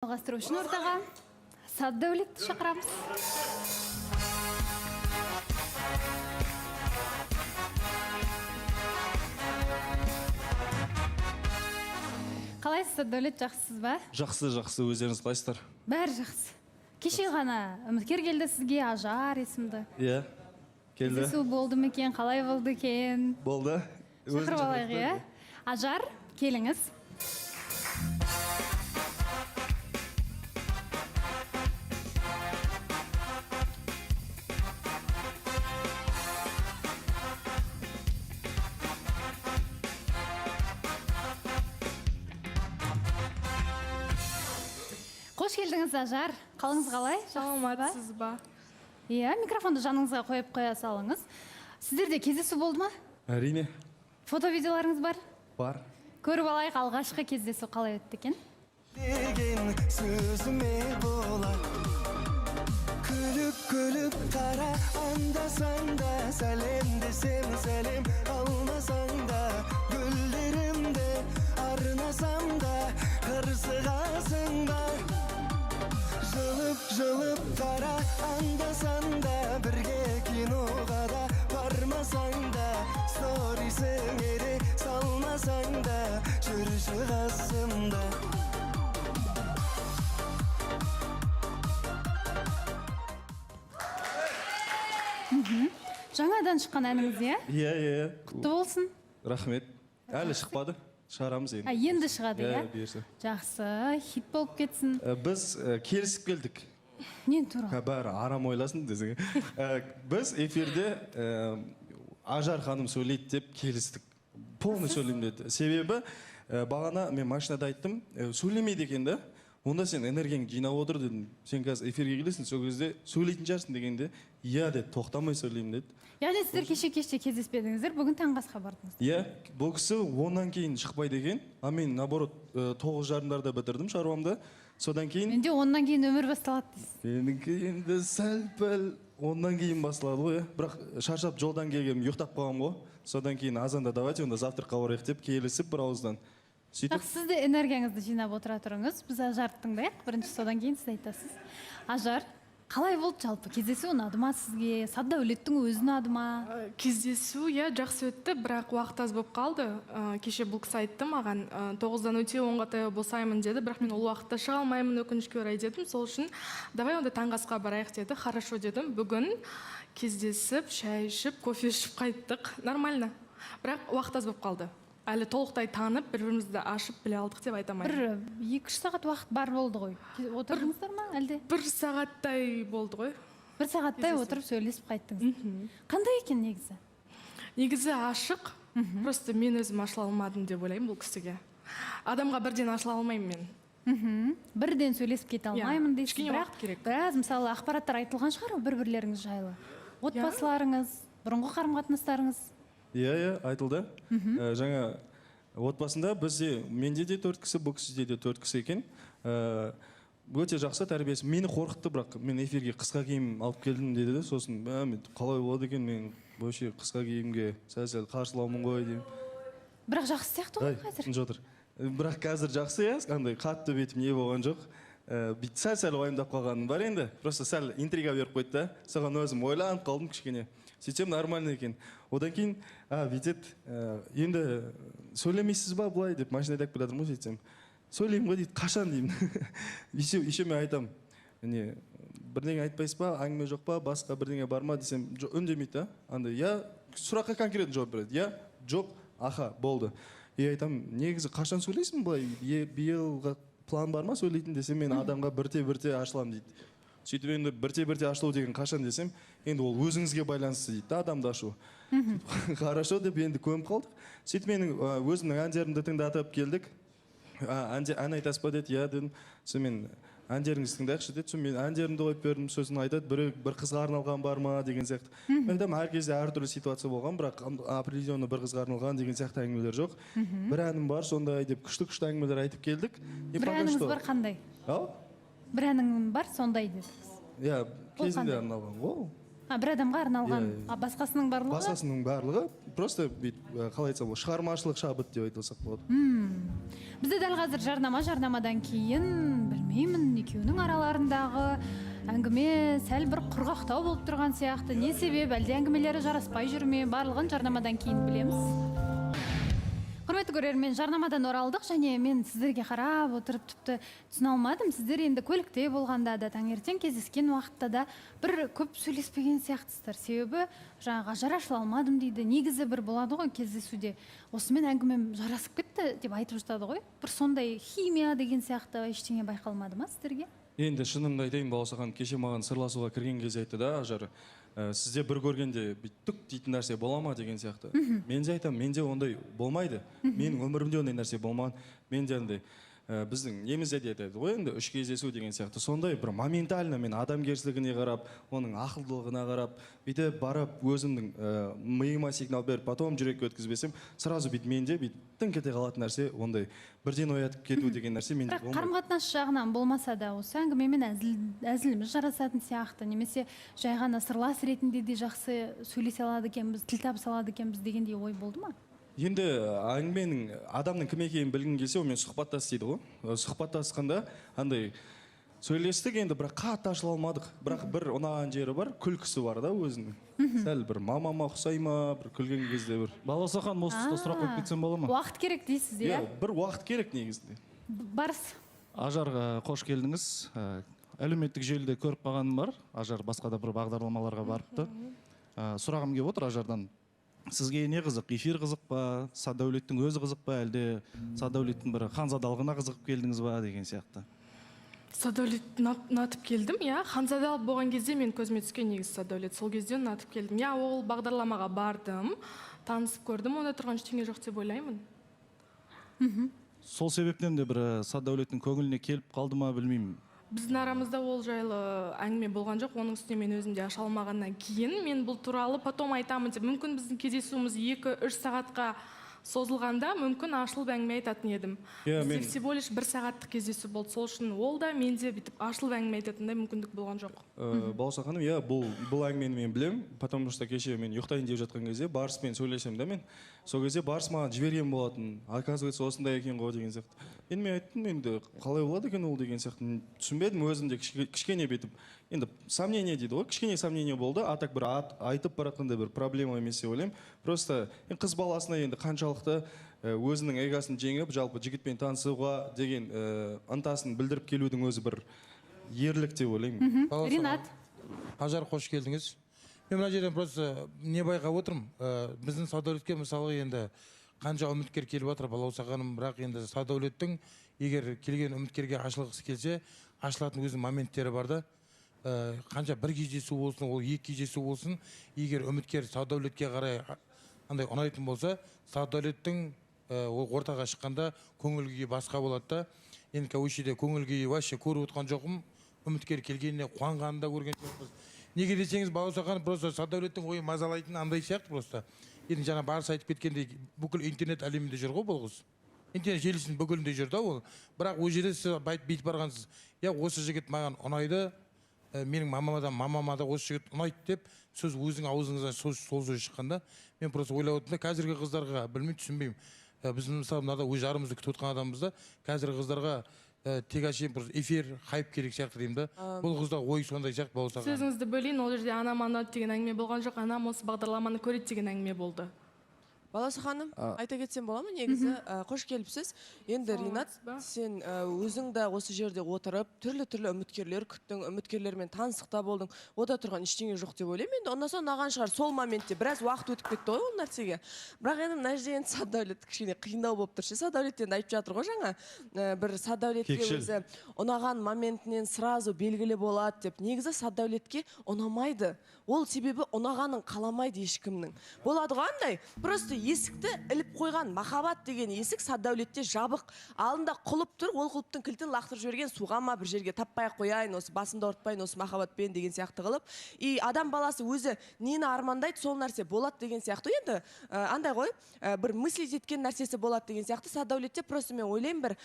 жалғастыру үшін ортаға Саддәулетті шақырамыз. Қалайсыз, Саддәулет, жақсысыз ба? Жақсы, өздеріңіз қалайсыздар? Бәрі жақсы. Кеше ғана үміткер келді сізге, Ажар есімді. Иә, келді. Кездесу болды ма екен, қалай болды екен? Болды. Шақырып алайық, иә? Ажар, келіңіз. Қош келдіңіз, Ажар. Қалыңыз қалай? Саламатсыз ба? Иә, микрофонды жаныңызға қойып қоя салыңыз. Сіздерде кездесу болды ма? Әрине. Фото-видеоларыңыз бар? Бар. Көріп алайық, алғашқы кездесу қалай өтті екен? Деген сөзіме бола күліп қара андасаң да сәлем десем сәлем алмасаң да гүлдерімді арнасам да қырсығасың ба жылып қара андасаң да бірге киноға да бармасаң да сторисіңе де салмасаң да жүрші қасымда. Жаңадан шыққан әніңіз, иә? Иә. Құтты болсын. Рахмет. Әлі шықпады. Шығарамыз енді. Енді шығады, иә? Бұйырса. Жақсы, хит болып кетсін. Біз келісіп келдік. Нен туралы? Бәрі арам ойласын десең. Біз эфирде Ажар ханым сөйлейді деп келістік. Полный сөйлеймін деді. Себебі бағана мен машинада айттым, сөйлемейді екен да. Онда сен энергияңды жинап отыр дедім. Сен қазір эфирге келесің, сол кезде сөйлейтін шығарсың дегенде, иә деді, тоқтамай сөйлеймін деді. Яғни сіздер кеште кездеспедіңіздер, бүгін таңғы асқа бардыңыз. Иә, бұл кісі 10-нан кейін шықпайды екен. А мен наоборот 9:30-дарда бітірдім шаруамды. Содан кейін Менде 10-нан кейін өмір басталады дейсіз. менікі енді сәл-пәл 10-нан кейін басталады ғой. Бірақ шаршап жолдан келгенмін, ұйықтап қалғам ғой. Содан кейін азанда давайте онда завтракқа барайық деп келісіп бір ауыздан. Бірақ сіз де энергияңызды жинап отыра тұрыңыз. Біз Ажарды тыңдайық. Бірінші содан кейін сіз айтасыз. Ажар, қалай болды жалпы? Кездесу ұнады ма сізге? Саддәулеттің өзі ұнады ма? Кездесу, иә, жақсы өтті, бірақ уақыт аз болып қалды. Кеше бұл кісі айтты маған, 9-дан өте 10-ға таяу босаймын деді, бірақ мен ол уақытта шыға алмаймын, өкінішке орай дедім. Сол үшін давай онда таңғы асқа барайық деді. Хорошо дедім. Бүгін кездесіп, шай ішіп, кофе ішіп қайттық. Нормально. Бірақ уақыт аз болып қалды. Әлі толықтай танып, бір-бірімізді ашып біле алдық деп айта алмаймын. Бір 2-3 сағат уақыт бар болды ғой. Отырдыңыздар ма әлде? 1 сағаттай болды ғой. 1 сағаттай отырып сөйлесіп қайттыңыз. Қандай екен негізі? Негізі ашық. Просто мен өзім ашыла алмадым деп ойлаймын бұл кісіге. Адамға бірден ашыла алмаймын мен. Бірден сөйлесіп кете алмаймын дейсіз. Кішкене уақыт керек. Біраз мысалы ақпараттар айтылған шығар бір-бірлеріңіз жайлы. Отбасыларыңыз, бұрынғы қарым-қатынастарыңыз. Иә, айтылды. Жаңа отбасында бізде, менде де 4 кісі, бұл кісіде де 4 кісі екен. Өте жақсы тәрбиесі. Мені қорқытты, бірақ мен эфирге қысқа киім алып келдім деді де, сосын қалай болады екен, мен вообще қысқа киімге сәл-сәл қарсылаумын ғой деймін. Бірақ жақсы сияқты ғой қазір. Жатыр. Бірақ қазір жақсы, андай қатты бетім не болған жоқ. Сәл-сәл уайымдап қалғаным бар енді. Просто сәл интрига беріп қойды да. Соған өзім ойланып қалдым кішкене. Сөйтсем нормально екен. Одан кейін, бүйтеді, енді сөйлемейсіз ба бұлай деп машинада айтып келатырмын ғой сөйтсем. Сөйлеймін ғой дейді, қашан деймін. Еще мен айтамын. Бірдеңе айтпайсыз ба, әңгіме жоқ па, басқа бірдеңе бар ма десем, үндемейді да. Андай, я сұраққа конкретно жауап береді. Я, жоқ, аха, болды. Айтамын, негізі қашан сөйлейсің бұлай? Биылға план бар ма сөйлейтін десем, мен адамға бірте-бірте ашыламын дейді. Сөйтіп енді бірте-бірте ашылу деген қашан десем, енді ол өзіңізге байланысты дейді да, адамды ашу. Хорошо деп енді көміп қалдық. Сөйтіп менің өзімнің әндерімді тыңдатып келдік. Ән айтасыз ба деді, иә дедім. Сосын мен әндеріңізді тыңдайықшы деді. Сосын мен әндерімді қойып бердім, сосын айтады, бір қызға арналған бар ма деген сияқты. Мен айтамын, әр кезде әртүрлі ситуация болған, бірақ определенно бір қызға арналған деген сияқты әңгімелер жоқ. Бір әнім бар, сондай деп күшті әңгімелер айтып келдік. Бір әніңіз бар қандай? Бір әнің бар, сондай дедіңіз. Иә, кезінде арналған. Бір адамға арналған. Басқасының барлығы? Басқасының барлығы. Просто қалай айтсам, шығармашылық шабыт деп айтылсақ болады. Бізде дәл қазір жарнамадан кейін, білмеймін, экөөнүн араларындагы әңгіме сәл бір құрғақтау болып тұрған сияқты. Не себеп, әлде әңгімелері жараспай жүрме? Барлығын жарнамадан кейін білеміз. Құрметті көрермен, жарнамадан оралдық және мен сіздерге қарап отырып тіпті түсіне алмадым. Сіздер енді көлікте болғанда да, таңертең кездескен уақытта да бір көп сөйлеспеген сияқтысыздар. Себебі жаңағы ажар ашыла алмадым дейді. Негізі бір болады ғой кездесуде. Осымен әңгімем жарасып кетті деп айтып жатады ғой. Бір сондай химия деген сияқты ештеңе байқалмады ма сіздерге? Енді шынымды айтайын, Баласахан кеше маған сырласуға кірген кезде айтты да, Ажар, сізде бір көргенде бүттік дейтін нәрсе бола ма деген сияқты. Мен де айтамын, менде ондай болмайды. Менің өмірімде ондай нәрсе болмаған. Менде андай біздің немізде де айтады ғой, енді үш кездесу деген сияқты. Сондай бір моментально мен адамгершілігіне қарап, оның ақылдылығына қарап, бүйтіп барып өзімнің миыма сигнал беріп, потом жүрекке өткізбесем, сразу бүйтіп менде бүйтіп тың кете қалатын нәрсе, ондай бірден оятып кету деген нәрсе менде болмайды. Қарым-қатынас жағынан болмаса да, осы әңгімемен әзіліміз жарасатын сияқты, немесе жай ғана сырлас ретінде де жақсы сөйлесе алады екенбіз, тіл табыса алады екенбіз дегендей ой болды ма? Енді әңгіменің адамның кім екенін білгің келсе, онымен сұхбаттас дейді ғой. Сұхбаттасқанда андай сөйлестік, енді бірақ қатты ашыла алмадық. Бірақ бір ұнаған жері бар, күлкісі бар да өзінің. Сәл бір мамама ұқсай ма, бір күлген кезде бір. Баласахан, осы тұста сұрақ қойып кетсем бола ма? Уақыт керек дейсіз, иә? Бір уақыт керек негізінде. Барыс. Ажарға қош келдіңіз. Әлеуметтік желіде көріп қалғаным бар. Ажар басқа да бір бағдарламаларға барыпты. Сұрағым келіп отыр Ажардан. Сізге не қызық? Эфир қызық па? Садәулеттің өзі қызық па? Әлде Садәулеттің бір ханзадалығына қызығып келдіңіз ба деген сияқты? Садәулет ұнатып келдім, иә. Ханзадал болған кезде мен көзіме түскен негізі Садәулет. Сол кезде ұнатып келдім. Я, ол бағдарламаға бардым, танысып көрдім, онда тұрған ештеңе жоқ деп ойлаймын. Сол себептен де бір Садәулеттің көңіліне келіп қалды ма, білмеймін. Біздің арамызда ол жайлы әңгіме болған жоқ. Оның үстіне мен өзімде аша алмағаннан кейін мен бұл туралы потом айтамын деп. Мүмкін біздің кездесуіміз 2-3 сағатқа созылғанда мүмкін ашылып әңгіме айтатын едім. Бізде всего лишь 1 сағаттық кездесу болды. Сол үшін ол да менде бүйтіп ашылып әңгіме айтатындай мүмкіндік болған жоқ. Баласа ханым, иә, бұл әңгімені мен білем, потому что кеше мен ұйықтайын деп жатқан кезде Барыспен сөйлесем да мен. Сол кезде Барыс маған жіберген болатын. Оказывается, осындай екен ғой деген сияқты. Енді мен айттым, енді қалай болады екен ол деген сияқты. Түсінбедім, өзімде кішкене бетіп. Енді сомнение дейді ғой, кішкене сомнение болды. А так бір айтып баратқандай бір проблема емес деп ойлаймын. Просто қыз баласына енді қаншалықты өзінің эгосын жеңіп, жалпы жігітпен танысуға деген ынтасын білдіріп келудің өзі бір ерлік деп ойлаймын. Ринат. Ажар, қош келдіңіз. Мен мына жерден просто не байқап отырмын. Біздің Садәулетке мысалы енді қанша үміткер келіп жатыр, Балаусағаным, бірақ енді Садәулеттің егер келген үміткерге ашылғысы келсе, ашылатын өзінің моменттері бар да. Қанша бір кездесу болсын, ол 2 кездесу болсын, егер үміткер Садәулетке қарай андай ұнайтын болса, Садәулеттің ортаға шыққанда көңіл-күйі басқа болады да. Енді көшеде көңіл-күйі вообще көріп отқан жоқпын. Үміткер келгеніне қуанғанын да көрген жоқпыз. Неге десеңіз, Балаусахан просто Садәулеттің ойы мазалайтын андай сияқты просто. Енді жаңа Барыс айтып кеткендей, бүкіл интернет әлемінде жүр ғой бұл қыз. Интернет желісінің бүкілінде жүр да ол. Бірақ ол жерде сіз бүйтіп барғансыз. Я, осы жігіт маған ұнайды, менің мамама да осы жігіт ұнайды деп, сөз өзің аузыңыздан сол сөз шыққанда, мен просто ойлап отырмын да, қазіргі қыздарға білмеймін, түсінбеймін. Біз мысалы мынада өз жарымызды күтіп отқан адамбыз да, қазіргі қыздарға тек әшейін бір эфир хайп керек сияқты деймін да. Бұл қызда ой сондай сияқты болса. Сөзіңізді бөлейін, ол жерде анам ұнады деген әңгіме болған жоқ, анам осы бағдарламаны көреді деген әңгіме болды. Баласы ханым, айта кетсем бола ма негізі? Қош келіпсіз. Енді Ринат, сен өзің де осы жерде отырып, түрлі үміткерлер күттің, үміткерлермен танысықта болдың. Ода тұрған ештеңе жоқ деп ойлаймын. Енді ондан соң наған шығар сол моментте біраз уақыт өтіп кетті ғой ол нәрсеге. Бірақ енді мына жерде енді Садәулет кішкене қиындау болып тұр. Садәулеттен айтып жатыр ғой жаңа. Бір Садәулетке өзі ұнаған моментінен сразу белгілі болады деп. Негізі Садәулетке ұнамайды. Ол себебі ұнағанын қаламайды ешкімнің. Болады ғой андай. Просто есікті іліп қойған. Махаббат деген есік Садәулетте жабық. Алдында құлып тұр, ол құлыптың кілтін лақтырып жіберген, суға ма бір жерге таппай қояйын, осы басымды ауыртпайын, осы махаббатпен деген сияқты қылып. И адам баласы өзі нені армандайды, сол нәрсе болады деген сияқты. Енді андай ғой, бір мыслить еткен нәрсесі болады деген сияқты. Садәулетте просто мен ойлаймын, бір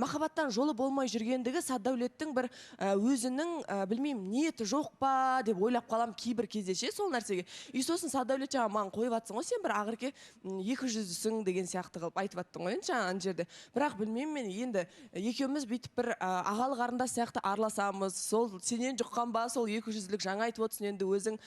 махаббаттан жолы болмай жүргендігі Садәулеттің бір өзінің білмеймін, ниеті жоқ па деп ойлап қалам кейбір кезде ше сол нәрсеге. И сосын Садәулет маған қойып атсың ғой, сен бір ақырке екі жүздісің деген сияқты қылып айтып аттың ғой енді жаңа ана жерде. Бірақ білмеймін мен енді екеуміз бүйтіп бір ағалы қарындас сияқты араласамыз. Сол сенен жұққан ба сол 200-лік жаңа айтып отырсың енді өзің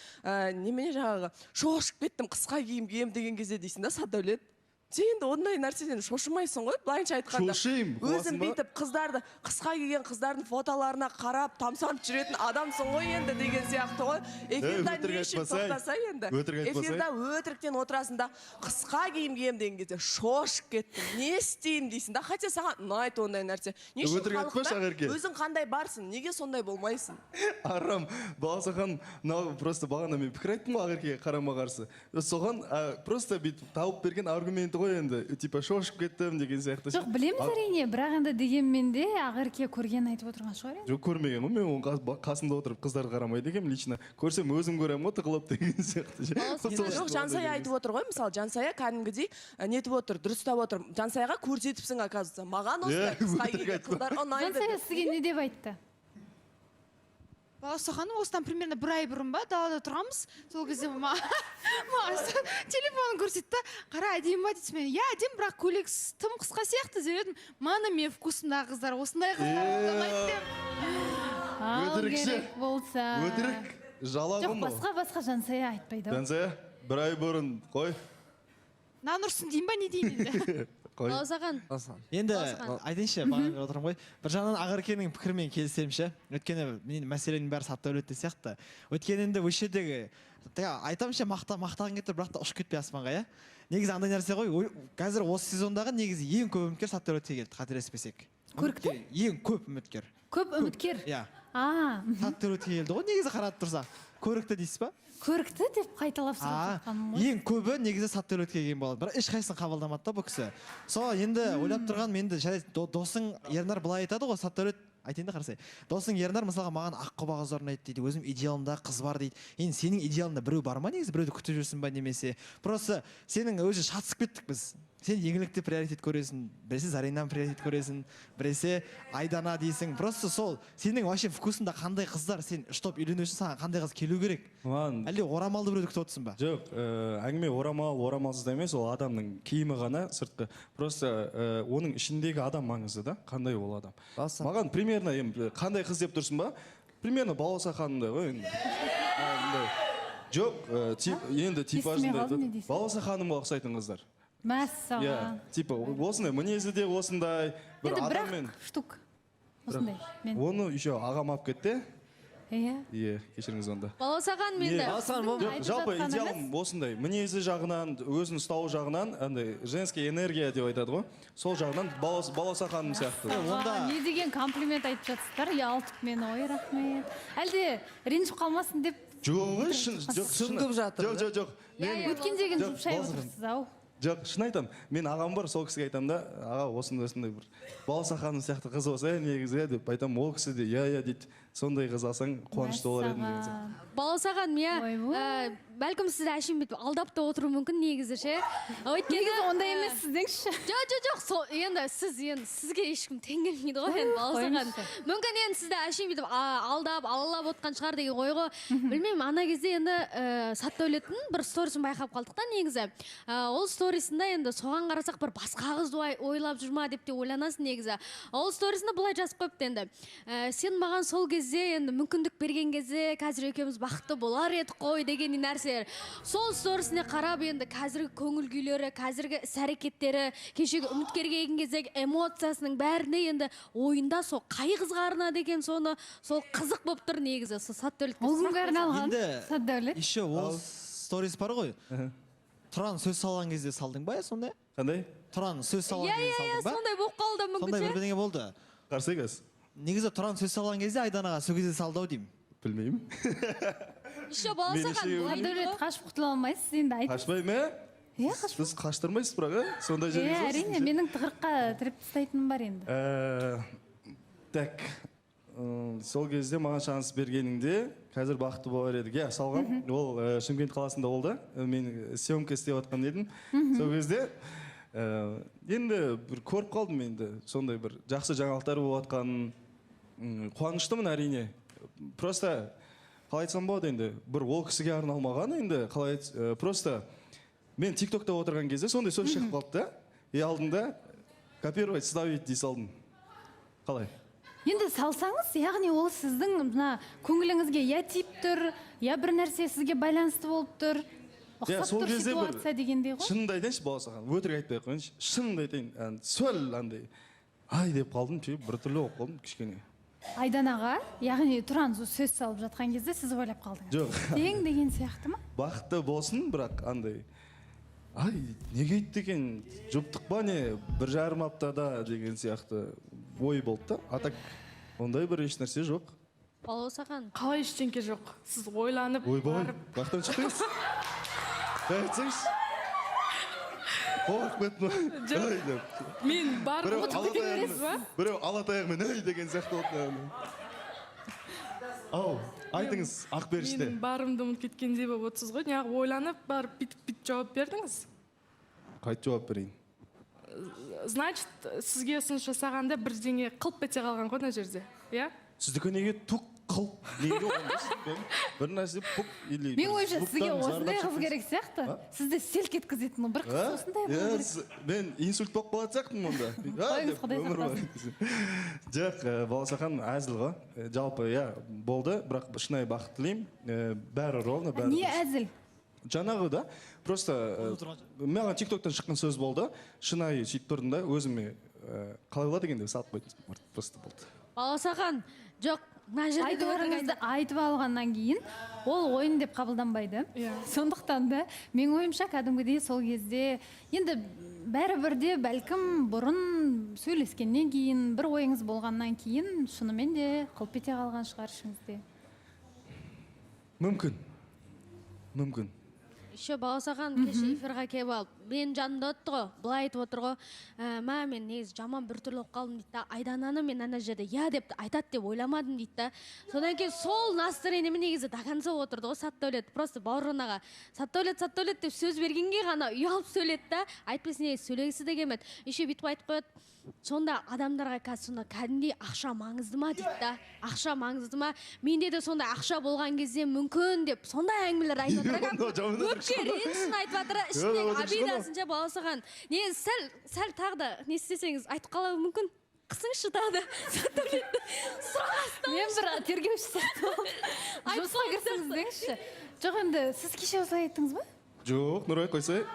немене жаңағы шошып кеттім қысқа киім кием деген кезде дейсің да Сатдәулет. Сен енді ондай нәрседен шошымайсың ғой, былайынша айтқанда. Шошимын, Өзің бүйтіп қыздарды, қысқа киген қыздардың фотоларына қарап, тамсанып жүретін адамсың ғой енді деген сияқты ғой. Эфирда не үшін тоқтаса енді? Эфирда өтіріктен отырасың да, қысқа киім кием деген кезде шошып кеттім. Не істеймін дейсің да? Хотя саған ұнайды ондай нәрсе. Не үшін халықта өзің қандай барсың? Неге сондай болмайсың? Арам, Баласахан, просто бағана мен пікір айттым ғой Ақеркеге қарама-қарсы. Соған просто бүйтіп тауып берген аргументі ғой енді, типа шошып кеттім деген сияқты. Жоқ, білеміз әрине, бірақ енді дегенмен де Ақерке көрген айтып отырған шығар енді. Жоқ, көрмеген ғой, мен оның қасында отырып қыздар қарамайды екенмін лично. Көрсем өзім көремін ғой тығылып деген сияқты. Жоқ, Жансая айтып отыр ғой, мысалы Жансая кәдімгідей нетіп отыр, дұрыстап отыр. Жансаяға көрсетіпсің, оказывается. Маған осылай қысқа киген қыздар ұнайды. Жансая сізге не деп айтты? Балауса ханым, осыдан примерно бір ай бұрын ба далада тұрғанбыз. Сол кезде маған телефонын көрсетті. Қара, әдемі ба дейді. Мен, иә, әдемі, бірақ көйлек тым қысқа сияқты деп едім. Мана мен вкусымдағы қыздар осындай қыздар Керек болса. Өтірік, жалағым ғой. Жоқ, басқа Жансая айтпайды. Жансая, бір ай бұрын, қой. Нан ұрсын дейін ба, не дейін енді? Баласахан. Енді айтайыншы, бағанға отырмын ғой. Бір жағынан Ақеркенің пікірімен келісемші. Өйткені мен мәселенің бәрі Сатдәулетте сияқты. Өйткені енді осы жердегі айтамыншы мақтаған кетті, бірақ та ұшып кетпей аспанға, иә. Негізі андай нәрсе ғой. Қазір осы сезондағы негізі ең көп үміткер Сатдәулетке келді, қателеспесек. Көрікті? Ең көп үміткер. Көп үміткер? Иә. Сатдәулетке келді ғой, негізі қарап тұрса. Көрікті дейсіз ба? Көрікті деп қайталап сұрап жатқаным ғой. Ең көбі негізі Сатдәулетке келген болады. Бірақ ешқайсысын қабылдамады да бұл кісі. Сол енді ойлап тұрған енді досың Ернар былай айтады ғой, Сатдәулет айтайын да қарасай. Досың Ернар мысалға маған аққұба қыздар ұнайды дейді. Өзім идеалымда қыз бар дейді. Енді сенің идеалыңда біреу бар ма негізі? Біреуді күтіп жүрсің ба немесе? Просто сенің өзі шатысып кеттік біз. Сен еңлікті приоритет көресің, біресе Заринаны приоритет көресің, біресе Айдана дейсің. Просто сол сенің вообще вкусында қандай қыздар, сен штоп үйлену үшін саған қандай қыз келу керек? Әлде орамалды біреуді күтіп отырсың ба? Жоқ, әңгіме орамалсыз емес, ол адамның киімі ғана сыртқы. Просто оның ішіндегі адам маңызды да, қандай ол адам. Маған примерно қандай қыз деп тұрсың ба? Примерно Баласаханымдай ғой. Жоқ, енді типажындай. Баласаханымға ұқсайтын қыздар. Мәссаған. Типа осындай мінезі де осындай бір адаммен. Бірақ штук осындай. Оны еще ағам алып кетті. Иә, кешіріңіз онда. Баласахан менде. Жалпы идеалым осындай. Мінезі жағынан, өзін ұстау жағынан, андай женский энергия деп айтады ғой. Сол жағынан Баласаханым сияқты. Не деген комплимент айтып жатсыздар, ұялтып мені, ой рахмет. Әлде ренжіп қалмасын деп. Жоқ, сүңгіп жатыр. Жоқ. Өткендеген жұп шай отырсыз ау. Жоқ, шын айтам, мен ағам бар, сол кісіге айтам да, аға осындай бір Баласаханым сияқты қыз болса, негізі деп айтам, ол кісі де, иә дейді, сондай қыз алсаң қуанышты болар едім деген. Баласахан, иә, бәлкім сізді әшейін бүйтіп алдап та отыру мүмкін негізі ше. Негізі ондай емес сіздіңші. Жоқ, енді сізге ешкім тең келмейді ғой енді Баласахан. Мүмкін енді сізді әшейін бүйтіп алдап, алалап отқан шығар деген ой ғой. Білмеймін, ана кезде енді Сатдәулеттің бір сторисін байқап қалдық та негізі. Ол сторисында енді соған қарасақ бір басқа қыз ойлап жүр ма деп те ойланасың негізі. Ол сторисында былай жазып қойыпты енді. Сен маған сол кезде енді мүмкіндік берген кезде қазір екеуміз бақытты болар едік қой деген нәрсе. Сол сторисіне қарап енді қазіргі көңіл күйлері, қазіргі іс-әрекеттері, кешегі үміткерге келген кездегі эмоциясының бәріне енді ойында сол қай қызға арнады екен соны, сол қызық болып тұр негізі. Сатдәулетке ол күнге арналған Сатдәулет. Еще ол сторис бар ғой. Тұран сөз салған кезде салдың ба сондай? Қандай? Тұран сөз салған кезде салдың ба? Сондай болып қалды мүмкін ше. Сондай бірдеңе болды. Қарсы екенсіз? Негізі Тұран сөз салған кезде Айданаға сол кезде салдау деймін. Білмеймін. Еще Баласахан. Сатдәулет қашып құтыла алмайсыз енді айтып. Қашпай ма? Иә, қашпай. Сіз қаштырмайсыз бірақ, сондай жерге Иә, әрине, менің тығырыққа тіреп тастайтыным бар енді. Так, сол кезде маған шанс бергеніңде қазір бақытты болар едік. Иә, салғам. Ол Шымкент қаласында болды. Мен съемка істеп жатқан едім. Сол кезде енді бір көріп қалдым енді. Сондай бір жақсы жаңалықтар болып жатқанын қуаныштымын әрине. Просто қалай айтсам болады енді. Бір ол кісіге арналмаған енді. Просто мен тиктокта отырған кезде сондай сөз шығып қалды да. И алдында копировать, ставить дей салдым. Қалай? Енді салсаңыз, яғни ол сіздің мына көңіліңізге я тиіп тұр, я бір нәрсе сізге байланысты болып тұр. Ұқсап сол тұр кезде бір ситуация дегендей ғой. шынымды айтайыншы Баласахан, өтірік айтпай ақ қояйыншы. Шынымды айтайын, сөл андай. Ай деп қалдым, біртүрлі болып қалдым кішкене. Айданаға, яғни тұран сөз салып жатқан кезде сіз ойлап қалдыңыз. Жоқ. Тең деген сияқты ма? Бақытты болсын, бірақ андай. Ай, неге өйтті екен, жұптық па не, 1,5 аптада деген сияқты ой болды да. А так, ондай бір еш нәрсе жоқ. Балаусахан. Қалай ештеңке жоқ. Сіз ойланып, Ойбай, барып. бақтан шықтыңыз? Айтсаңыз. Қорқып кеттім. Ай деп. Мен барып отырып бересіз ба? Біреу алатаяғымен ай деген сияқты болды. Ау, айтыңыз, Ақберіште. Мен барымды ұмытып кеткендей болып отырсыз ғой. Неғып ойланып, барып бүйтіп жауап бердіңіз. Қайт жауап берейін. Значит, сізге ұсыныс жасағанда бірдеңе қылып ете қалған ғой мына жерде. Иә? Сіздікі неге тұқ қылып, неге оңдайсыз? Бір нәрсе пұп или... Мен ойымша сізге осындай қыз керек сияқты. Сізді селк еткізетін бір қыз осындай болу керек. Мен инсульт болып қалатын сияқтымын онда. Қойыңыз, Құдай сақтасын. Жоқ, Баласахан әзіл ғой. Жалпы, болды, бірақ шынайы бақыт тілеймін. Бәрі ровно, бәрі. Не әзіл? Жаңағы да, просто маған тиктоктан шыққан сөз болды. Шынайы сөйтіп тұрдым да, өзіме қалай болады дегенде салып қойдым. Просто болды. Балаусахан, жоқ, мына жерде Айтуларыңызды айтып алғаннан кейін ол ойын деп қабылданбайды. Сондықтан да мен ойымша кәдімгідей сол кезде енді бәрібірде бәлкім бұрын сөйлескеннен кейін бір ойыңыз болғаннан кейін шынымен де қылып ете қалған шығар ішіңізде. Мүмкін. Еще Балаусахан кеше эфирға келіп алып, мен жанымда отты ғой, былай айтып отыр ғой, мен негізі жаман біртүрлі болып қалдым дейді да, Айдананы мен ана жерде я деп айтады деп ойламадым дейді да. Содан кейін сол настроениеме негізі до конца отырды ғой Саттаулет, просто бауырынаға Саттаулет деп сөз бергенге ғана ұялып сөйледі да, айтпесе негізі сөйлегісі де келмеді. Еще бүйтіп айтып қояды, сонда адамдарға қазір сонда кәдімгідей ақша маңызды ма дейді да, ақша маңызды ма, менде де сондай ақша болған кезде мүмкін деп сондай әңгімелер айтып жатыр. Өпке ренішін айтып жатыр, ішіндегі обидасынша Балаусахан. Негізі сәл тағы да не істесеңіз айтып қалуы мүмкін. Қысыңызшы тағы да. Мен бір тергеуші сияқты. Жұмысқа кірсіңіз деңізші. Жоқ, енді сіз кеше осылай айттыңыз ба? Жоқ, Нұрай қойсай.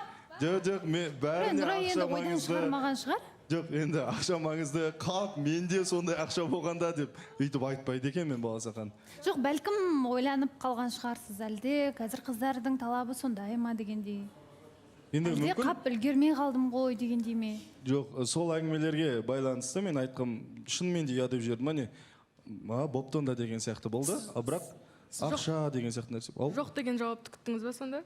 Жоқ, мен бәріне ақша маңызды. Жоқ, енді ақша маңызды, қап, менде сондай ақша болғанда деп үйтіп айтпайды екен мен Баласахан. Жоқ, бәлкім ойланып қалған шығарсыз әлде, қазір қыздардың талабы сондай ма дегендей. Әлде қап үлгермей қалдым ғой дегендей ме? Жоқ, сол әңгімелерге байланысты мен айтқым, шынымен де ұятып жібердім, міне, бопты онда деген сияқты болды, бірақ ақша деген сияқты нәрсе. Жоқ деген жауапты күттіңіз ба сонда?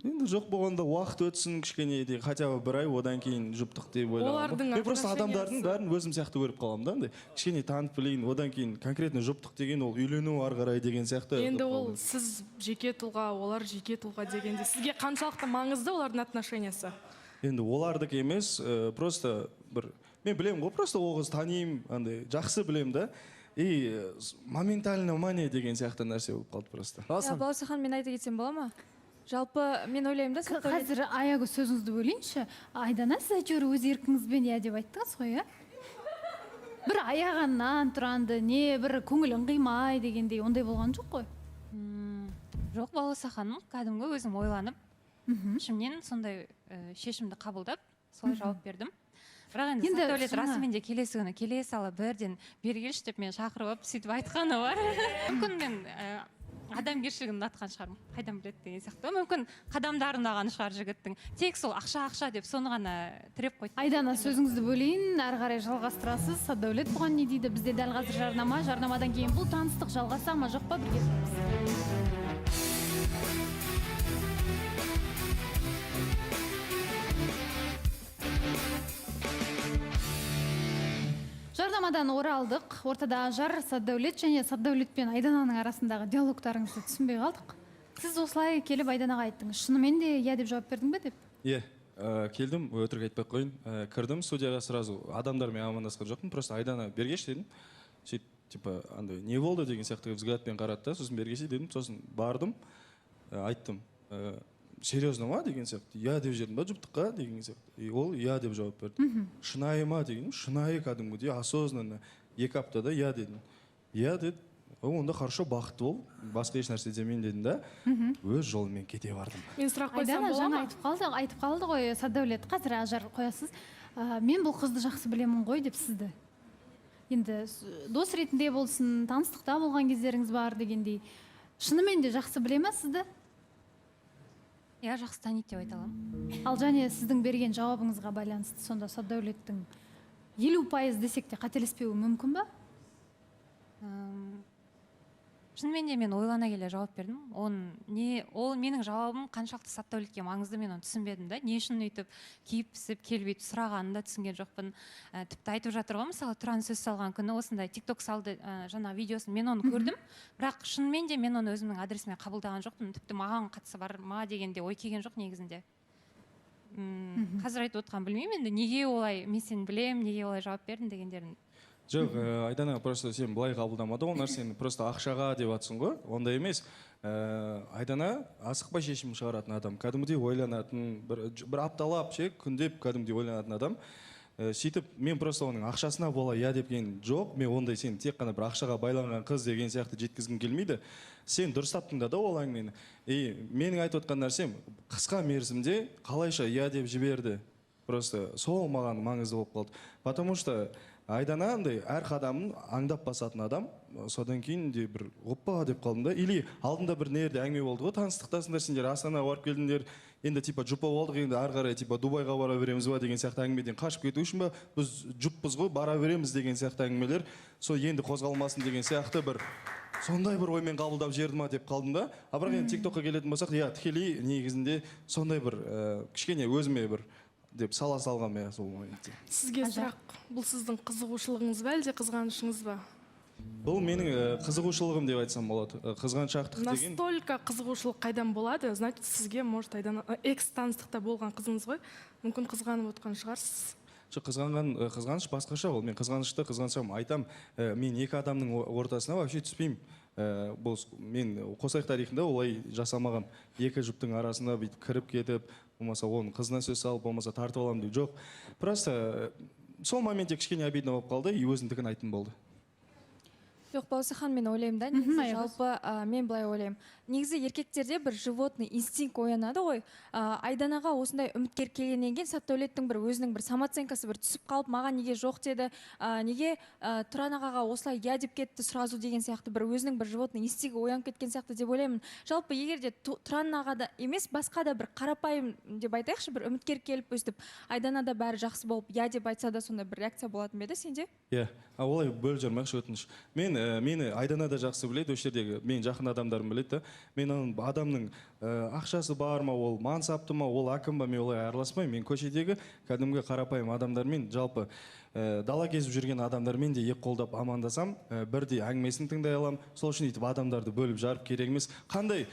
Енді жоқ болғанда уақыт өтсін кішкене де, хотя бы бір ай, одан кейін жұптық деп ойлағанмын. Мен просто адамдардың бәрін өзім сияқты көріп қаламын да, кішкене танып білейін, одан кейін конкретно жұптық деген ол үйлену ары қарай деген сияқты. Енді ол сіз жеке тұлға, олар жеке тұлға дегенде сізге қаншалықты маңызды олардың отношениясы? Енді олардікі емес, просто бір, мен білемін ғой, просто оғыз танимын, андай, жақсы білемін да, и моментально мания деген сияқты нәрсе болып қалды просто. Балаусахан, мен айта кетсем бола ма? Жалпы мен ойлаймын да, қазір Аягөз сөзіңізді бөлейінші. Айдана, сіз әйтеуір өз еркіңізбен я деп айттыңыз ғой, иә? Бір аяғаннан тұранды, не бір көңілін қимай дегендей, ондай болған жоқ қой? жоқ, Балаусаханым, кәдімгі өзім ойланып, ішімнен сондай шешімді қабылдап, солай жауап бердім. Бірақ енді Саттаулет расымен де келесі күні келе сала бірден бері келші деп мен шақырып сөйтіп айтқаны бар. Мүмкін мен адамгершілігін ұнатқан шығармын, қайдан біледі деген сияқты. Мүмкін қадамдарын ұнаған шығар жігіттің. Тек сол ақша деп соны ғана тіреп қойды. Айдана, сөзіңізді бөлейін, әрі қарай жалғастырасыз. Саттаулет бұған не дейді? Бізде дәл қазір жарнама, жарнамадан кейін бұл таныстық жалғаса ма жоқ па, бірге Жарнамадан оралдық. Ортада Ажар, Саттаулет және Саттаулет пен Айдананың арасындағы диалогтарыңызды түсінбей қалдық. Сіз осылай келіп Айданаға айттыңыз. Шынымен де я деп жауап бердің бе деп? Келдім, өтірік айтпай қойын. Кірдім студияға сразу, адамдармен амандасқан жоқпын. Просто Айдана бергеш дедім. Сөйтіп, типа, андай, не болды деген сияқты взглядпен қарады да, сосын бергеш дедім. Сосын бардым, айттым. серьезно ма деген сияқты, иә деп жібердім ба жұптыққа деген сияқты. Ол иә деп жауап берді. Шынайы ма деген, шынайы кәдімгідей осознанно 2 аптада иә дедім. Иә деді. Онда хорошо, бақытты бол, басқа еш нәрсе демейін дедім да, өз жолыммен кете бардым. Мен сұрақ қойсам Айдана бола жаңа ма? айтып қалды ғой Садәулет, қазір ажар қоясыз. Мен бұл қызды жақсы білемін ғой деп сізді. Енді дос ретінде болсын, таныстықта болған кездеріңіз бар дегендей. Шынымен де жақсы біле ма сізді? Иә, жақсы таниды деп айта аламын. Ал және сіздің берген жауабыңызға байланысты сонда Садәулеттің 50% десек те қателеспеуі мүмкін ба? Шынымен де мен ойлана келе жауап бердім. Ол менің жауабым қаншалықты Садәулетке маңызды, мен оны түсінбедім да. Не үшін өйтіп киіп пісіп келіп өйтіп сұрағанын да түсінген жоқпын. Тіпті айтып жатыр ғой, мысалы Тұран сөз салған күні осындай TikTok салды жаңа видеосын, мен оны көрдім. Бірақ шынымен де мен оны өзімнің адресіме қабылдаған жоқпын. Тіпті маған қатысы бар ма дегенде ой келген жоқ негізінде. Қазір айтып отқан білмеймін енді неге олай, мен сені білем, неге олай жауап бердің дегендерін. Жоқ, Айдана просто сен былай қабылдамады, ол нәрсені просто ақшаға деп атсың ғой, онда емес. Айдана асықпай шешім шығаратын адам, кәдімгідей ойланатын, бір апталап күндеп кәдімгідей ойланатын адам. Сөйтіп, мен просто оның ақшасына бола иә депкен жоқ, мен ондай сен тек қана бір ақшаға байланған қыз деген сияқты жеткізгім келмейді. Сен дұрыстап тыңда да ол әңгімені. Менің айтып отқан нәрсем қысқа мерзімде қалайша иә деп жіберді. Просто сол маған маңызды болып қалды. Потому что Айдана андай әр қадамын аңдап басатын адам, содан кейін де бір оппа деп қалдым да. Или алдында бір нерде әңгіме болды ғой, таныстықтасыңдар сендер, Астанаға барып келдіңдер, енді типа жұпа болдық, енді ары қарай типа Дубайға бара береміз ба деген сияқты әңгімеден қашып кету үшін ба, біз жұппыз ғой, бара береміз деген сияқты әңгімелер, сол енді қозғалмасын деген сияқты бір сондай бір оймен қабылдап жіберді ма деп қалдым да. Бірақ енді TikTokқа келетін болсақ, иә, тікелей негізінде сондай бір кішкене өзіме бір деп сала салған мен сол моментте. Сізге сұрақ, бұл сіздің қызығушылығыңыз ба әлде қызғанышыңыз ба? Бұл менің қызығушылығым деп айтсам болады. Қызғаншақтық деген. Настолько қызығушылық қайдан болады? Значит, сізге может Айдана экс-таныстықта болған қызыңыз ғой, мүмкін қызғанып отқан шығарсыз. Қызғаныш басқаша ол. Мен қызғанышты қызғансам айтам, мен екі адамның ортасына вообще түспеймін. Мен қосайық тарихында олай жасамаған. Екі жұптың арасында бүйтіп кіріп кетіп, болмаса оның қызына сөз салып, болмаса тартып аламын деп жоқ. Просто сол моментте кішкене обидно болып қалды, и өзіндікін айтын болды. Жоқ, Балсахан, мен ойлаймын да, негізі жалпы мен былай ойлаймын. Негізі еркектерде бір животный инстинкт оянады ғой. Айданаға осындай үміткер келгеннен кейін Сәттәулеттің бір өзінің бір самооценкасы бір түсіп қалып, маған неге жоқ деді, неге Тұран ағаға осылай я деп кетті сразу деген сияқты бір өзінің бір животный инстинкті оянып кеткен сияқты деп ойлаймын. Жалпы егер де Тұран ағада емес, басқа да бір қарапайым деп айтайықшы, бір үміткер келіп өстіп, Айданада бәрі жақсы болып я деп айтса да сондай бір реакция болатын ба еді сенде? Иә, олай бөліп жүрмекші өтініш. Мені Айдана да жақсы біледі, осы жердегі мен жақын адамдарым біледі. Мен адамның ақшасы бар ма, ол мансапты ма, ол әкім ба, мен олай араласпаймын. Мен көшедегі кәдімгі қарапайым адамдармен, жалпы дала кезіп жүрген адамдармен де ек қолдап амандасам, бірдей әңгімесін тыңдай аламын. Сол үшін етіп адамдарды бөліп жарып керек емес. Қандай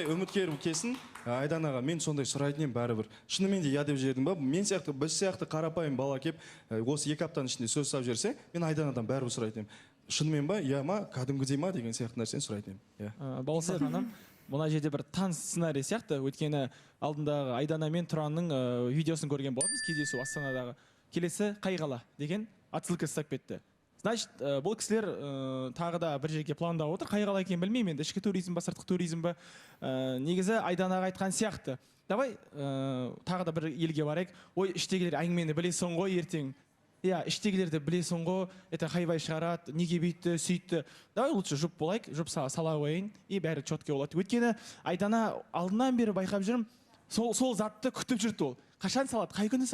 үміткер келсін Айданаға, мен сондай сұрайтын едім бәрібір. Шынымен де я деп жібердім ба? Мен сияқты, біз сияқты қарапайым бала кеп, осы 2 аптаның ішінде сөз сап жерсе, мен Айданадан бәрібір сұрайтын едім. Шынымен ба, я ма, кәдімгідей ма деген сияқты нәрсені сұрайтын едім. Балса ханым, мына жерде бір таныс сценарий сияқты, өйткені алдындағы Айдана мен Тұранның видеосын көрген болатынбыз, кездесу Астанадағы. Келесі қай қала деген отсылка жасап кетті. Значит, бұл кісілер тағы да бір жерге пландап отыр, қай қала екенін білмеймін енді, ішкі туризм ба, сыртқы туризм ба. Негізі Айданаға айтқан сияқты. Давай тағы да бір елге барайық. Ой, іштегілер әңгімені білесің ғой ертең. Иә, іштегілерді білесің ғой, это хайвай шығарады, неге бүйтті, сөйтті. Давай лучше жұп болайық, жұп сала қойын, и бәрі четкий болады. Өйткені Айдана алдынан бері байқап жүрмін, сол затты күтіп жүрді ол. Қашан салады, қай күні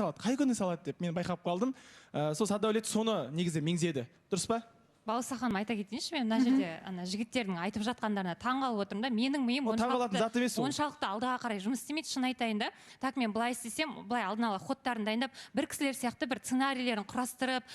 салады деп мен байқап қалдым. Сол Сәттәулет соны негізі меңзеді. Дұрыс па? Балса ханым, айта кетейінші, мен мына жерде жігіттердің айтып жатқандарына таң қалып отырмын да. Менің миым оншалықты алдыға қарай жұмыс істемейді, шын айтайын да. Так мен былай істесем, былай алдын ала ходтарын дайындап, бір кісілер сияқты бір сценарийлерін құрастырып,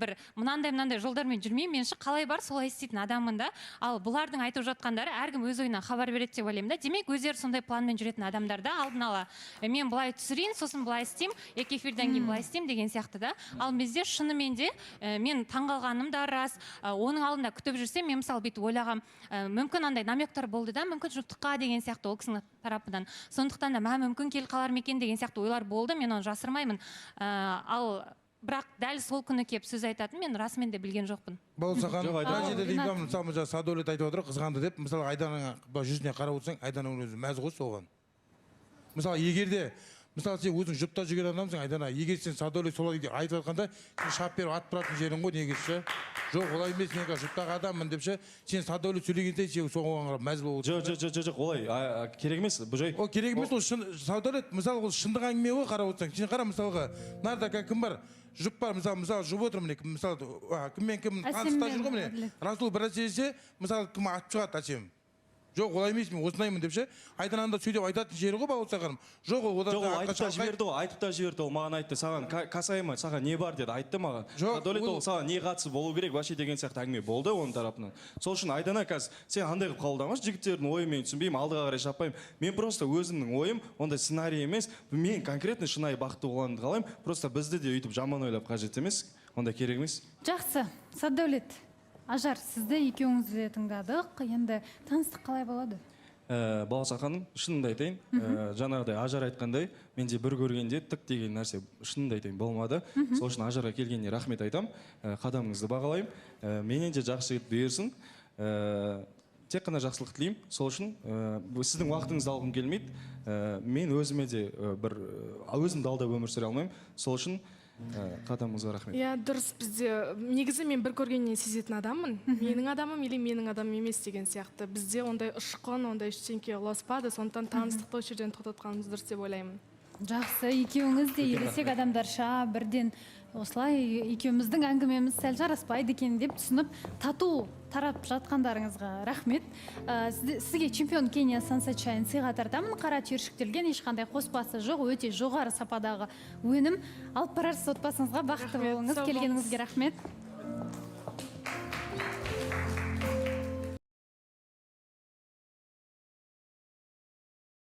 бір мынандай жолдармен жүрмеймін. Мен қалай бар солай істейтін адаммын да. Ал бұлардың айтып жатқандары әркім өз ойынан хабар береді деп ойлаймын да. Демек өздері сондай планмен жүретін адамдар да, алдын ала мен былай түсірейін, сосын былай істеймін, екі эфирден кейін былай істеймін деген сияқты да. Ал бізде шынымен де мен таң қалғаным да рас. оның алдында күтіп жүрсем, мен мысалы бүйтіп ойлағам, мүмкін андай намектар болды да, мүмкін жұптыққа деген сияқты ол кісінің тарапынан. Сондықтан да мүмкін келіп қалар ма екен деген сияқты ойлар болды, мен оны жасырмаймын. Ал бірақ дәл сол күні келіп сөз айтатын мен расымен де білген жоқпын. Баласахан, мына жерде деймін, мысалы Садәулет айтып отыр, қызғанды деп, мысалы Айдананың жүзіне қарап отырсаң, Айдананың өзі мәз ғой соған. Мысалы егер де мысалы сен өзің жұпта жүрген адамсың, Айдана, егер сен Садәулет солай айтып жатқанда сен шап беріп атып тұратын жерің ғой, негізі жоқ олай емес, мен жұптағы адаммын депші, сен Садәулет сөйлегенде сен соған қарап мәз болып жоқ олай керек емес бұл жай. Ол керек емес, ол Садәулет мысалы ол шындық әңгіме ғой, қарап отырсаң. Сен қара мысалға нарда кім бар, жұп бар, мысалы жұп отыр міне, мысалы кіммен кім танысықта жүр ғой міне, Расул бір нәрсе мысалы кім атып шығады әсем. Жоқ, олай емес, мен осындаймын депші. Айдананда сөйлеп айтатын жері ғой Баласағаным. Жоқ, ол одан да айтып та жіберді, ол маған айтты, саған касайма, саған не бар деді, айтты маған. Садәулет ол саған не қатысы болу керек, вообще деген сияқты әңгіме болды оның тарапынан. Сол үшін Айдана қазір сен андай қылып қабылдамашы, жігіттердің ойын мен түсінбеймін, алдыға қарай шаппаймын. Мен просто өзімнің ойым, ондай сценарий емес, мен конкретно шынайы бақытты болғанды қалаймын. Просто бізді де өйтіп жаман ойлап қажет емес, ондай керек емес. Жақсы, Садәулет. Ажар, сізді екеуіңізді тыңдадық. Енді таныстық қалай болады? Баласа ханым, шынымды айтайын, жаңағыдай Ажар айтқандай, менде бір көргенде тік деген нәрсе шынымды айтайын болмады. Сол үшін Ажарға келгеніне рахмет айтам, қадамыңызды бағалаймын. Менен де жақсы жігіт бұйырсын. Тек қана жақсылық тілеймін. Сол үшін сіздің уақытыңызды алғым келмейді. Мен өзіме де бір өзімді алдап өмір сүре алмаймын. Сол үшін қадамыңызға рахмет. Иә, дұрыс, бізде негізі мен бір көргеннен сезетін адаммын. Менің адамым или менің адамым емес деген сияқты. Бізде ондай ұшқын, ондай ештеңке ұласпады, сондықтан таныстықты осы жерден тоқтатқанымыз дұрыс деп ойлаймын. Жақсы, екеуіңіз де ересек адамдарша бірден осылай екеуміздің әңгімеміз сәл жараспайды екен деп түсініп тату тарап жатқандарыңызға рахмет. Сізге чемпион Кения Сансет шайын сыйға тартамын. Қара түйіршіктелген ешқандай қоспасы жоқ, өте жоғары сападағы өнім. Алып барарсыз отбасыңызға, бақытты болыңыз. Келгеніңізге рахмет.